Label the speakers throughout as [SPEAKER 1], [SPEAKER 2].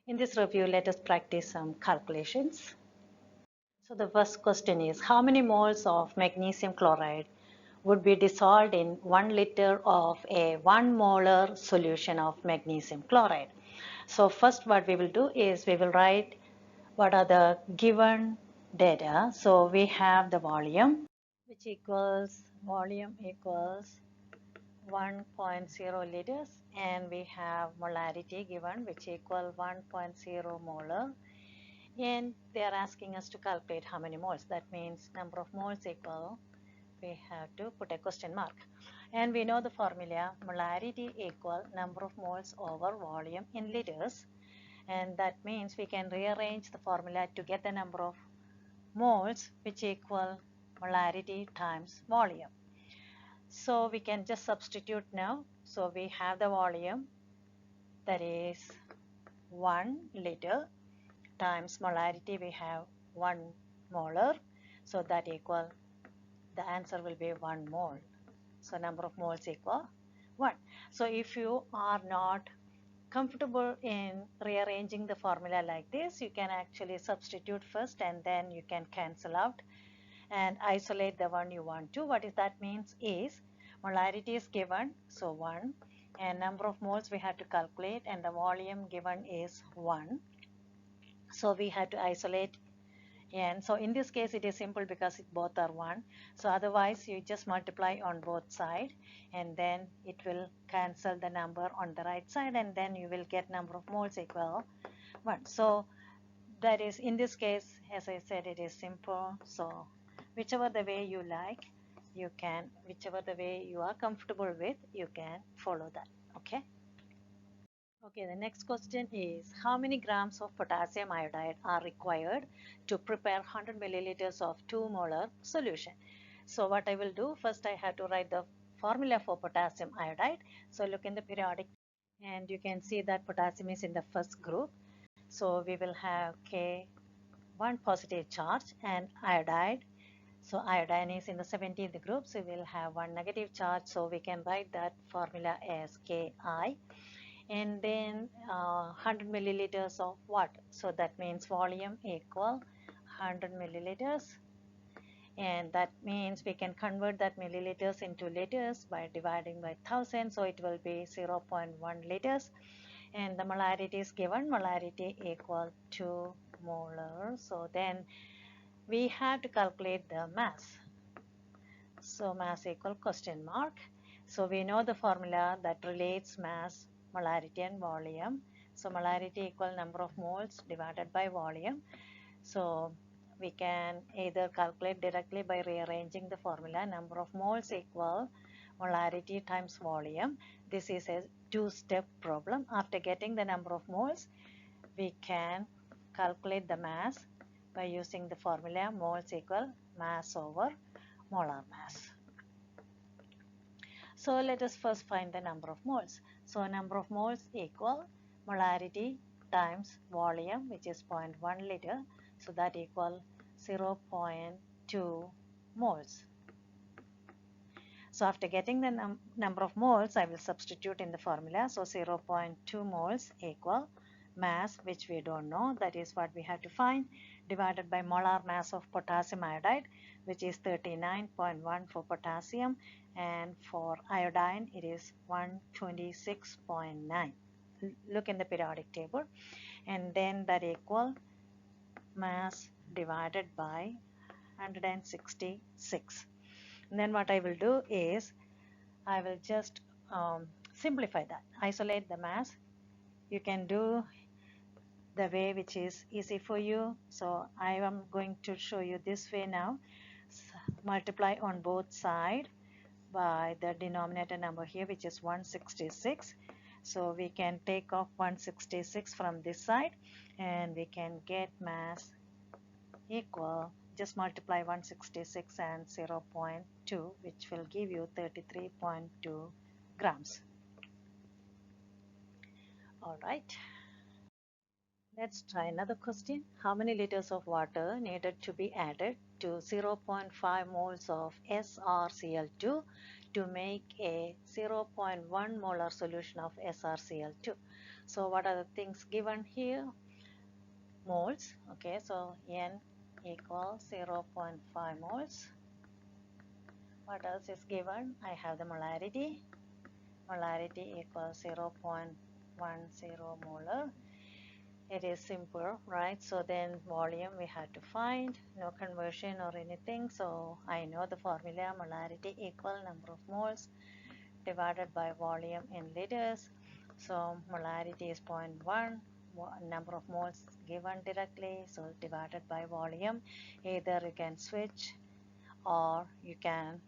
[SPEAKER 1] In this review, let us practice some calculations. So the first question is, how many moles of magnesium chloride would be dissolved in 1 liter of a 1 molar solution of magnesium chloride? So first what we will do is we will write what are the given data. So we have the volume, which equals volume equals 1.0 liters, and we have molarity given, which equal 1.0 molar, and they are asking us to calculate how many moles. That means number of moles equal, we have to put a question mark, and we know the formula molarity equal number of moles over volume in liters, and that means we can rearrange the formula to get the number of moles, which equal molarity times volume. So we can just substitute now. So we have the volume, that is 1 liter, times molarity, we have 1 molar. So that equal, the answer will be 1 mole. So number of moles equal 1. So if you are not comfortable in rearranging the formula like this, you can actually substitute first and then you can cancel out and isolate the one you want to. What is that means is molarity is given, so 1, and number of moles we have to calculate, and the volume given is 1. So we have to isolate, and so in this case it is simple because both are 1. So otherwise you just multiply on both sides and then it will cancel the number on the right side, and then you will get number of moles equal 1. So that is, in this case, as I said, it is simple. So whichever the way you like, you can, whichever the way you are comfortable with, you can follow that. Okay. Okay, the next question is, how many grams of potassium iodide are required to prepare 100 milliliters of 2 molar solution? So what I will do, first I have to write the formula for potassium iodide. So look in the periodic, and you can see that potassium is in the first group. So we will have K, 1 positive charge, and iodide. So iodine is in the 17th group, so we will have 1 negative charge. So we can write that formula as Ki, and then 100 milliliters of water. So that means volume equal 100 milliliters, and that means we can convert that milliliters into liters by dividing by 1000. So it will be 0.1 liters, and the molarity is given, molarity equal to molar. So then we have to calculate the mass. So mass equal question mark. So we know the formula that relates mass, molarity and volume. So molarity equal number of moles divided by volume. So we can either calculate directly by rearranging the formula. Number of moles equal molarity times volume. This is a two-step problem. After getting the number of moles, we can calculate the mass by using the formula moles equal mass over molar mass. So let us first find the number of moles. So number of moles equal molarity times volume, which is 0.1 liter. So that equal 0.2 moles. So after getting the number of moles, I will substitute in the formula. So 0.2 moles equal mass, which we don't know, that is what we have to find, divided by molar mass of potassium iodide, which is 39.1 for potassium, and for iodine it is 126.9. Look in the periodic table, and then that equal mass divided by 166. And then what I will do is I will just simplify that, isolate the mass. You can do the way which is easy for you. So I am going to show you this way now. Multiply on both sides by the denominator number here, which is 166. So we can take off 166 from this side, and we can get mass equal, just multiply 166 and 0.2, which will give you 33.2 grams. All right. Let's try another question. How many liters of water needed to be added to 0.5 moles of SrCl2 to make a 0.1 molar solution of SrCl2? So what are the things given here? Moles. Okay, so N equals 0.5 moles. What else is given? I have the molarity. Molarity equals 0.10 molar. It is simple, right? So then volume we had to find, no conversion or anything. So I know the formula, molarity equal number of moles divided by volume in liters. So molarity is 0.1, number of moles given directly, so divided by volume. Either you can switch or you can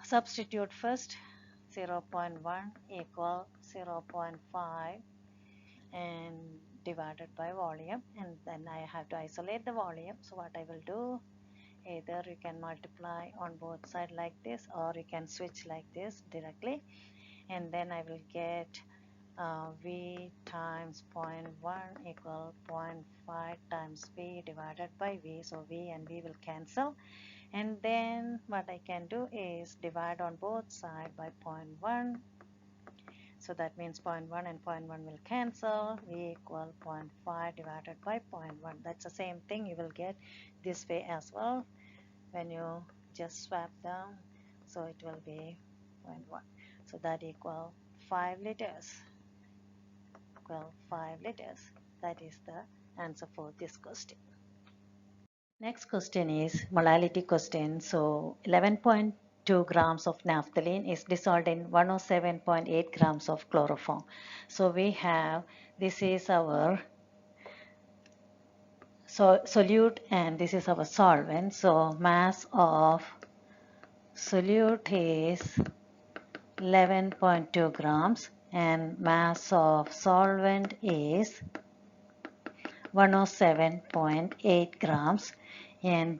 [SPEAKER 1] substitute first. 0.1 equal 0.5 and divided by volume, and then I have to isolate the volume. So what I will do, either you can multiply on both sides like this, or you can switch like this directly, and then I will get V times 0.1 equal 0.5 times V divided by V. So V and V will cancel, and then what I can do is divide on both sides by 0.1. So that means 0.1 and 0.1 will cancel. V equal 0.5 divided by 0.1. That's the same thing you will get this way as well when you just swap them. So it will be 0.1. So that equal 5 liters. Equal 5 liters. That is the answer for this question. Next question is molality question. So 11.2 grams of naphthalene is dissolved in 107.8 grams of chloroform. So we have, this is our solute and this is our solvent. So mass of solute is 11.2 grams and mass of solvent is 107.8 grams, and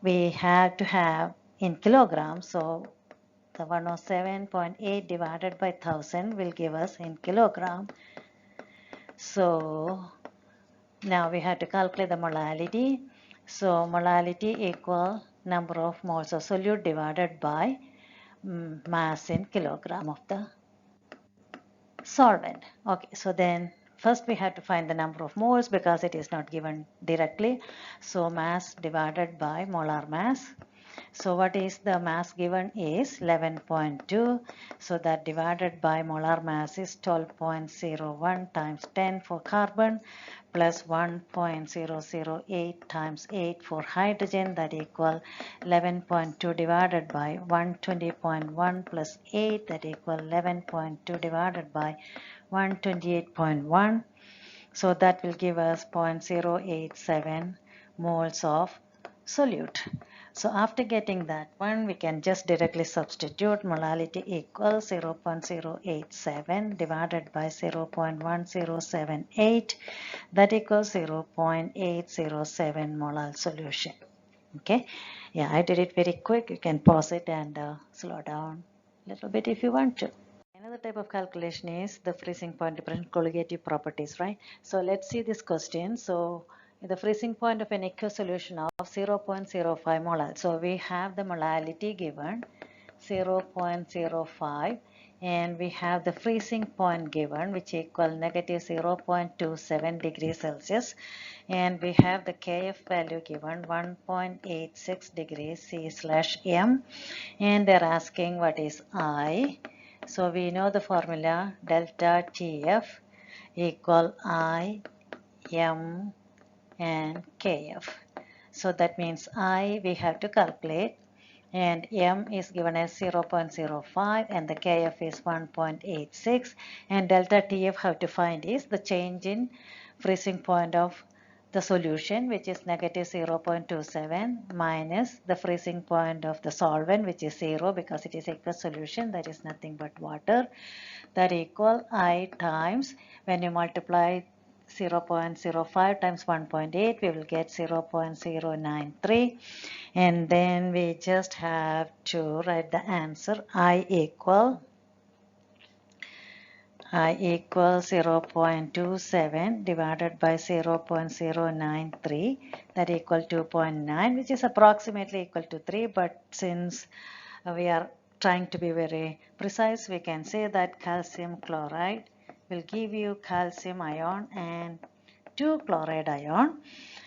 [SPEAKER 1] we have to have in kilograms. So the 107.8 divided by 1000 will give us in kilogram. So now we have to calculate the molality. So molality equal number of moles of solute divided by mass in kilogram of the solvent. Okay, so then first we have to find the number of moles because it is not given directly. So mass divided by molar mass. So what is the mass given is 11.2. So that divided by molar mass is 12.01 times 10 for carbon plus 1.008 times 8 for hydrogen, that equal 11.2 divided by 120.1 plus 8, that equal 11.2 divided by 128.1. So that will give us 0.087 moles of solute. So after getting that one, we can just directly substitute molality equals 0.087 divided by 0.1078, that equals 0.807 molar solution. Okay, yeah, I did it very quick. You can pause it and slow down a little bit if you want to. Another type of calculation is the freezing point different colligative properties, right? So let's see this question. So the freezing point of an aqueous solution of 0.05 molar. So we have the molality given 0.05 and we have the freezing point given which equal negative 0.27 degrees Celsius, and we have the Kf value given 1.86 degrees C/m, and they're asking what is I. So we know the formula delta TF equal I, M and Kf. So that means I we have to calculate, and M is given as 0.05 and the Kf is 1.86, and delta TF how to find is the change in freezing point of the solution, which is negative 0.27 minus the freezing point of the solvent, which is 0 because it is aqueous solution, that is nothing but water, that equal I times, when you multiply 0.05 times 1.8, we will get 0.093, and then we just have to write the answer. I equal 0.27 divided by 0.093, that equal 2.9, which is approximately equal to 3, but since we are trying to be very precise, we can say that calcium chloride will give you calcium ion and 2 chloride ion.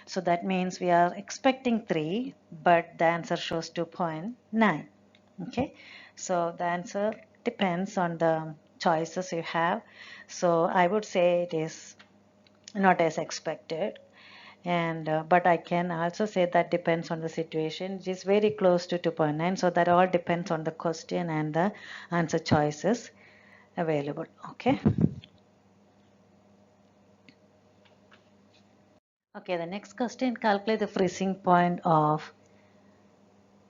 [SPEAKER 1] So that means we are expecting 3, but the answer shows 2.9. Okay, so the answer depends on the choices you have. So I would say it is not as expected, and but I can also say that depends on the situation. It is very close to 2.9, so that all depends on the question and the answer choices available. Okay. Okay, the next question, calculate the freezing point of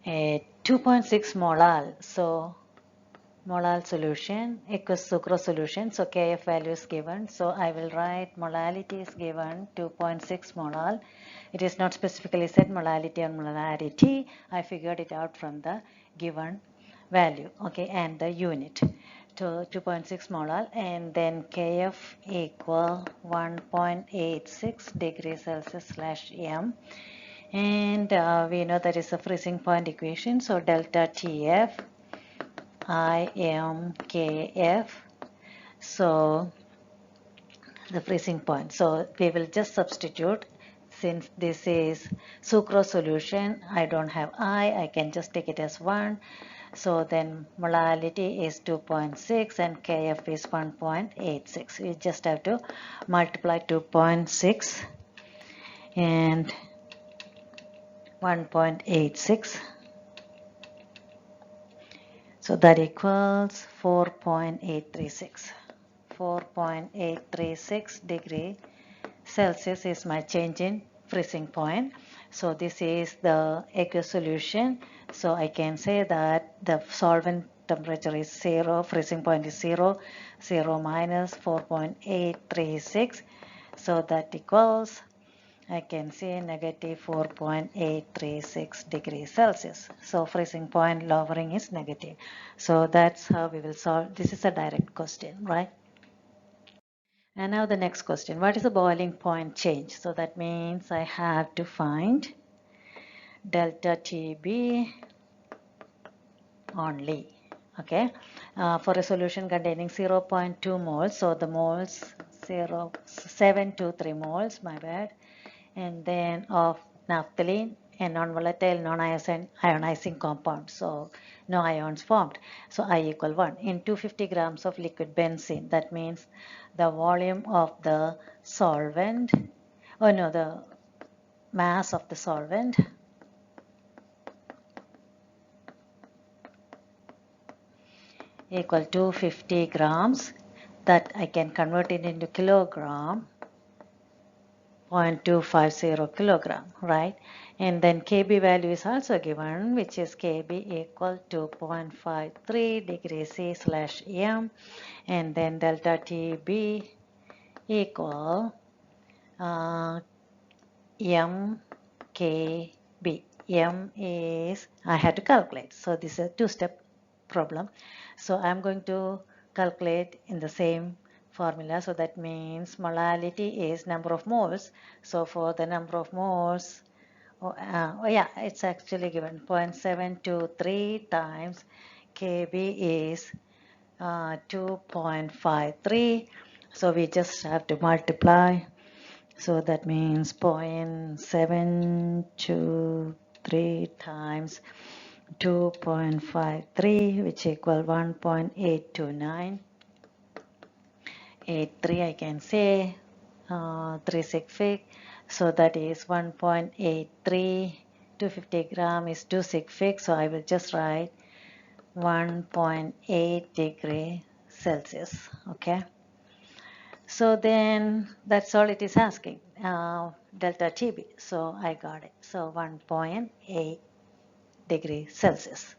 [SPEAKER 1] a 2.6 molal. So molal solution equals sucrose solution. So Kf value is given. So I will write molality is given 2.6 molal. It is not specifically said molality or molarity. I figured it out from the given value. Okay, and the unit to 2.6 molal, and then Kf equal 1.86 degrees Celsius slash m. And we know that is a freezing point equation. So delta Tf IMKF. So the freezing point. So we will just substitute, since this is sucrose solution. I don't have I can just take it as 1. So then molality is 2.6 and Kf is 1.86. We just have to multiply 2.6 and 1.86. So that equals 4.836. 4.836 degree Celsius is my change in freezing point. So this is the aqueous solution. So I can say that the solvent temperature is 0, freezing point is 0, 0 minus 4.836. So that equals, I can say, negative 4.836 degrees Celsius. So freezing point lowering is negative. So that's how we will solve. This is a direct question, right? And now the next question, what is the boiling point change? So that means I have to find delta TB only. Okay, for a solution containing 0.2 moles, so the moles 0.723 moles, my bad, and then of naphthalene, a non-volatile, non-ionizing compound, so no ions formed. So I equal 1 in 250 grams of liquid benzene. That means the volume of the solvent, oh no, the mass of the solvent equal to 50 grams, that I can convert it into kilogram, 0.250 kilogram, right? And then Kb value is also given, which is Kb equal to 0.53 degrees C slash m, and then delta Tb equal mkb. M is, I had to calculate. So this is a two-step problem. So I'm going to calculate in the same formula. So that means molality is number of moles. So for the number of moles, oh yeah, it's actually given 0.723 times Kb is 2.53. So we just have to multiply. So that means 0.723 times 2.53, which equal 1.829. 83 I can say, 3 sig fig. So that is 1.83. 250 gram is 2 sig fig. So I will just write 1.8 degree Celsius. Okay. So then that's all it is asking, delta TB. So I got it. So 1.8 degrees Celsius.